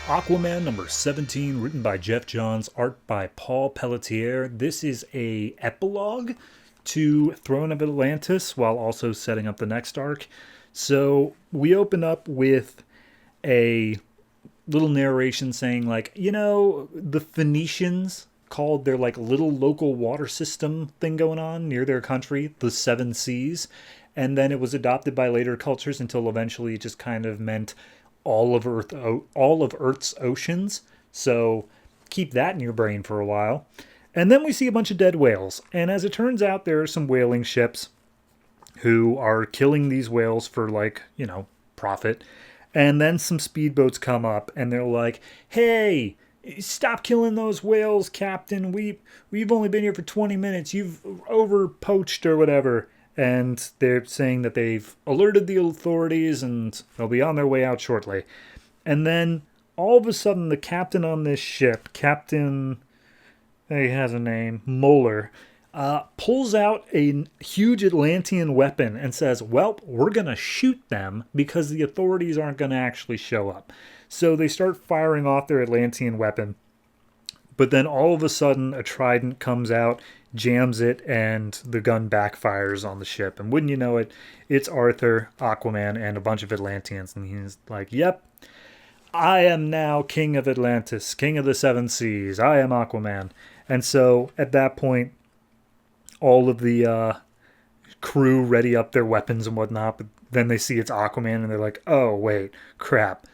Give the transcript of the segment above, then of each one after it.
Aquaman number 17, written by Jeff Johns, art by Paul Pelletier. This is a epilogue to Throne of Atlantis while also setting up the next arc. So we open up with a little narration saying like, the Phoenicians called their like little local water system thing going on near their country the Seven Seas, and then it was adopted by later cultures until eventually it just kind of meant all of Earth's oceans. So keep that in your brain for a while. And then we see a bunch of dead whales, and as it turns out, there are some whaling ships who are killing these whales for profit. And then some speedboats come up and they're like, "Hey, stop killing those whales, Captain. We've only been here for 20 minutes. You've over poached or whatever." And they're saying that they've alerted the authorities and they'll be on their way out shortly. And then all of a sudden, the captain on this ship, Captain, he has a name, Moeller, pulls out a huge Atlantean weapon and says, "Well, we're going to shoot them because the authorities aren't going to actually show up." So they start firing off their Atlantean weapon. But then all of a sudden, a trident comes out, jams it, and the gun backfires on the ship. And wouldn't you know it, it's Arthur, Aquaman, and a bunch of Atlanteans. And he's like, "Yep, I am now king of Atlantis, king of the Seven Seas. I am Aquaman." And so at that point, all of the crew ready up their weapons and whatnot. But then they see it's Aquaman and they're like, "Oh, wait, crap.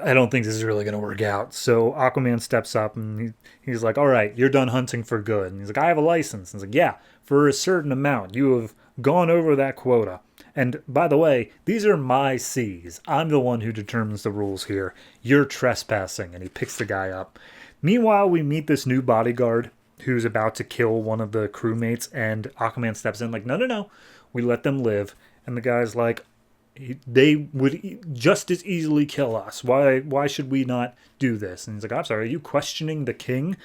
I don't think this is really going to work out." So Aquaman steps up and he's like, "All right, you're done hunting for good." And he's like, "I have a license." And he's like, "Yeah, for a certain amount. You have gone over that quota. And by the way, these are my seas. I'm the one who determines the rules here. You're trespassing." And he picks the guy up. Meanwhile, we meet this new bodyguard who's about to kill one of the crewmates. And Aquaman steps in like, "No, no, no. We let them live." And the guy's like, "They would just as easily kill us. Why should we not do this?" And he's like, "I'm sorry, are you questioning the king?"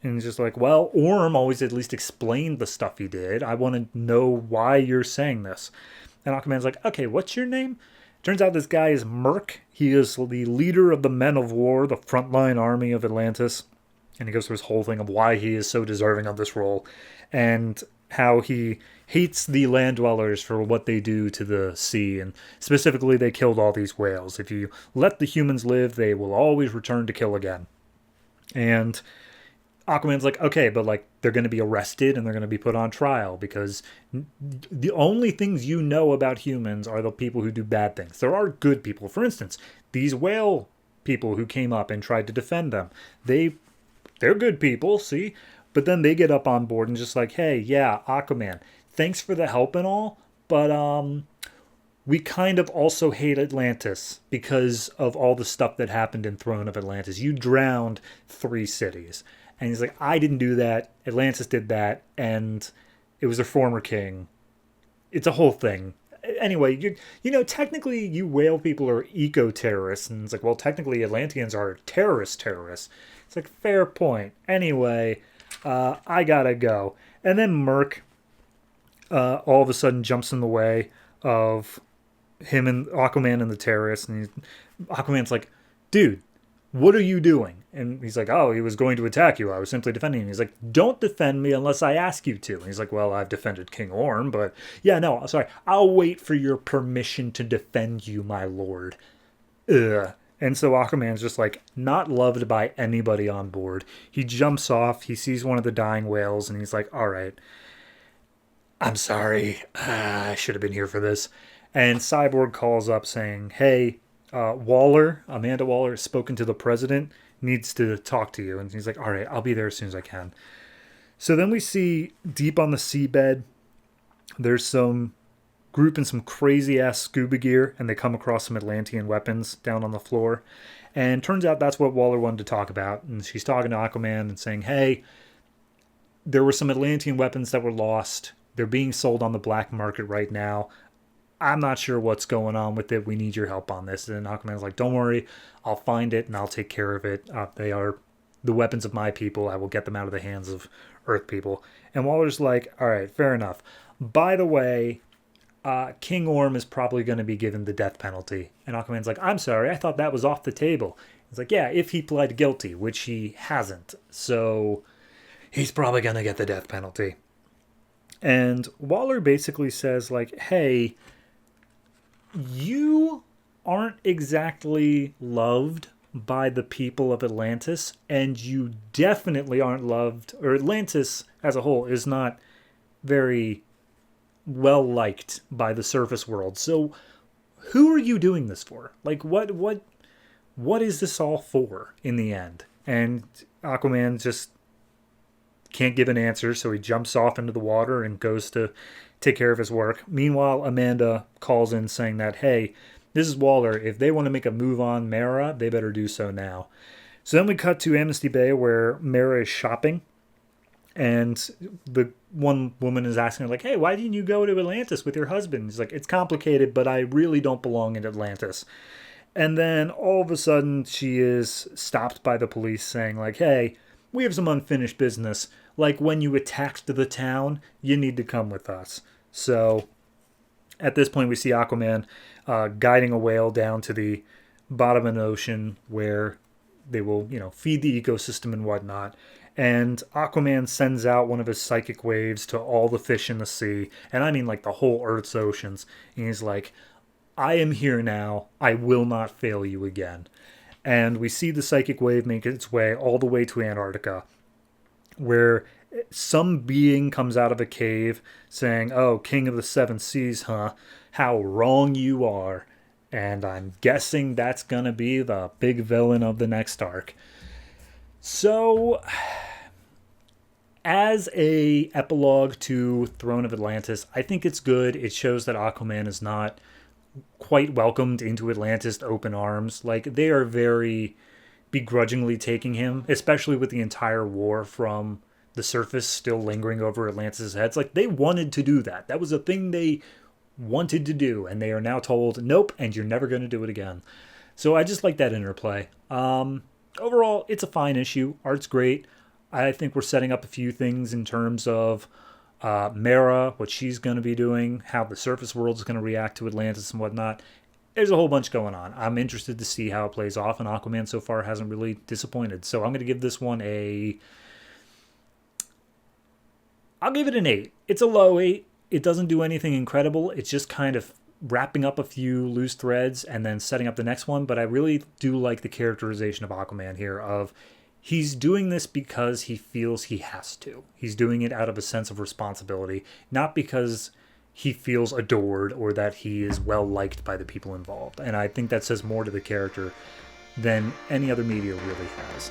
And he's just like, "Well, Orm always at least explained the stuff he did. I want to know why you're saying this." And Aquaman's like, "Okay, what's your name?" Turns out this guy is Merc. He is the leader of the Men of War, the frontline army of Atlantis. And he goes through his whole thing of why he is so deserving of this role. And how he hates the land dwellers for what they do to the sea, and specifically they killed all these whales. If you let the humans live, they will always return to kill again. And Aquaman's like, "Okay, but like they're going to be arrested and they're going to be put on trial because the only things you know about humans are the people who do bad things. There are good people. For instance, these whale people who came up and tried to defend them, they're good people, see?" But then they get up on board and just like, "Hey, yeah, Aquaman, thanks for the help and all, but we kind of also hate Atlantis because of all the stuff that happened in Throne of Atlantis. You drowned 3 cities." And he's like, "I didn't do that. Atlantis did that, and it was their former king. It's a whole thing." Anyway, technically you whale people are eco-terrorists. And it's like, well, technically Atlanteans are terrorists. It's like, fair point. Anyway, I gotta go. And then Merc all of a sudden jumps in the way of him and Aquaman and the terrorists. And Aquaman's like, "Dude, what are you doing?" And he's like, "Oh, he was going to attack you. I was simply defending him." He's like, "Don't defend me unless I ask you to." And he's like, "Well, I've defended King Orm, but yeah, no, sorry. I'll wait for your permission to defend you, my lord." Ugh. And so Aquaman's just like not loved by anybody on board. He jumps off, he sees one of the dying whales, and he's like, "All right, I'm sorry. I should have been here for this." And Cyborg calls up saying, "Hey, Amanda Waller has spoken to the president, needs to talk to you." And he's like, "All right, I'll be there as soon as I can." So then we see deep on the seabed, there's some group in some crazy ass scuba gear, and they come across some Atlantean weapons down on the floor. And turns out that's what Waller wanted to talk about. And she's talking to Aquaman and saying, "Hey, there were some Atlantean weapons that were lost. They're being sold on the black market right now. I'm not sure what's going on with it. We need your help on this." And Aquaman's like, "Don't worry. I'll find it and I'll take care of it. They are the weapons of my people. I will get them out of the hands of Earth people." And Waller's like, "All right, fair enough. By the way, King Orm is probably going to be given the death penalty. And Aquaman's like, I'm sorry, I thought that was off the table. He's like, yeah, if he pled guilty, which he hasn't. So he's probably going to get the death penalty. And Waller basically says, like, hey, you aren't exactly loved by the people of Atlantis, and you definitely aren't loved, or Atlantis as a whole is not very well liked by the surface world. So who are you doing this for? Like, what is this all for in the end? And Aquaman just can't give an answer, so he jumps off into the water and goes to take care of his work. Meanwhile, Amanda calls in saying that, hey, this is Waller. If they want to make a move on Mara, they better do so now. So then we cut to Amnesty Bay where Mara is shopping. And the one woman is asking her, like, hey, why didn't you go to Atlantis with your husband? He's like, it's complicated, but I really don't belong in Atlantis. And then all of a sudden she is stopped by the police saying, like, hey, we have some unfinished business. Like when you attacked the town, you need to come with us. So at this point we see Aquaman guiding a whale down to the bottom of an ocean where they will, feed the ecosystem and whatnot. And Aquaman sends out one of his psychic waves to all the fish in the sea. And I mean like the whole Earth's oceans. And he's like, I am here now. I will not fail you again. And we see the psychic wave make its way all the way to Antarctica, where some being comes out of a cave saying, oh, King of the Seven Seas, huh? How wrong you are. And I'm guessing that's going to be the big villain of the next arc. So, as a epilogue to Throne of Atlantis, I think it's good. It shows that Aquaman is not quite welcomed into Atlantis to open arms. Like, they are very begrudgingly taking him, especially with the entire war from the surface still lingering over Atlantis' heads. Like, they wanted to do that. That was a thing they wanted to do, and they are now told, nope, and you're never going to do it again. So I just like that interplay. Overall, it's a fine issue. Art's great. I think we're setting up a few things in terms of Mara, what she's going to be doing, how the surface world is going to react to Atlantis and whatnot. There's a whole bunch going on. I'm interested to see how it plays off, and Aquaman so far hasn't really disappointed. So I'm going to give this one I'll give it an 8. It's a low 8. It doesn't do anything incredible. It's just kind of wrapping up a few loose threads and then setting up the next one. But I really do like the characterization of Aquaman here of he's doing this because he feels he has to. He's doing it out of a sense of responsibility, not because he feels adored or that he is well liked by the people involved. And I think that says more to the character than any other media really has.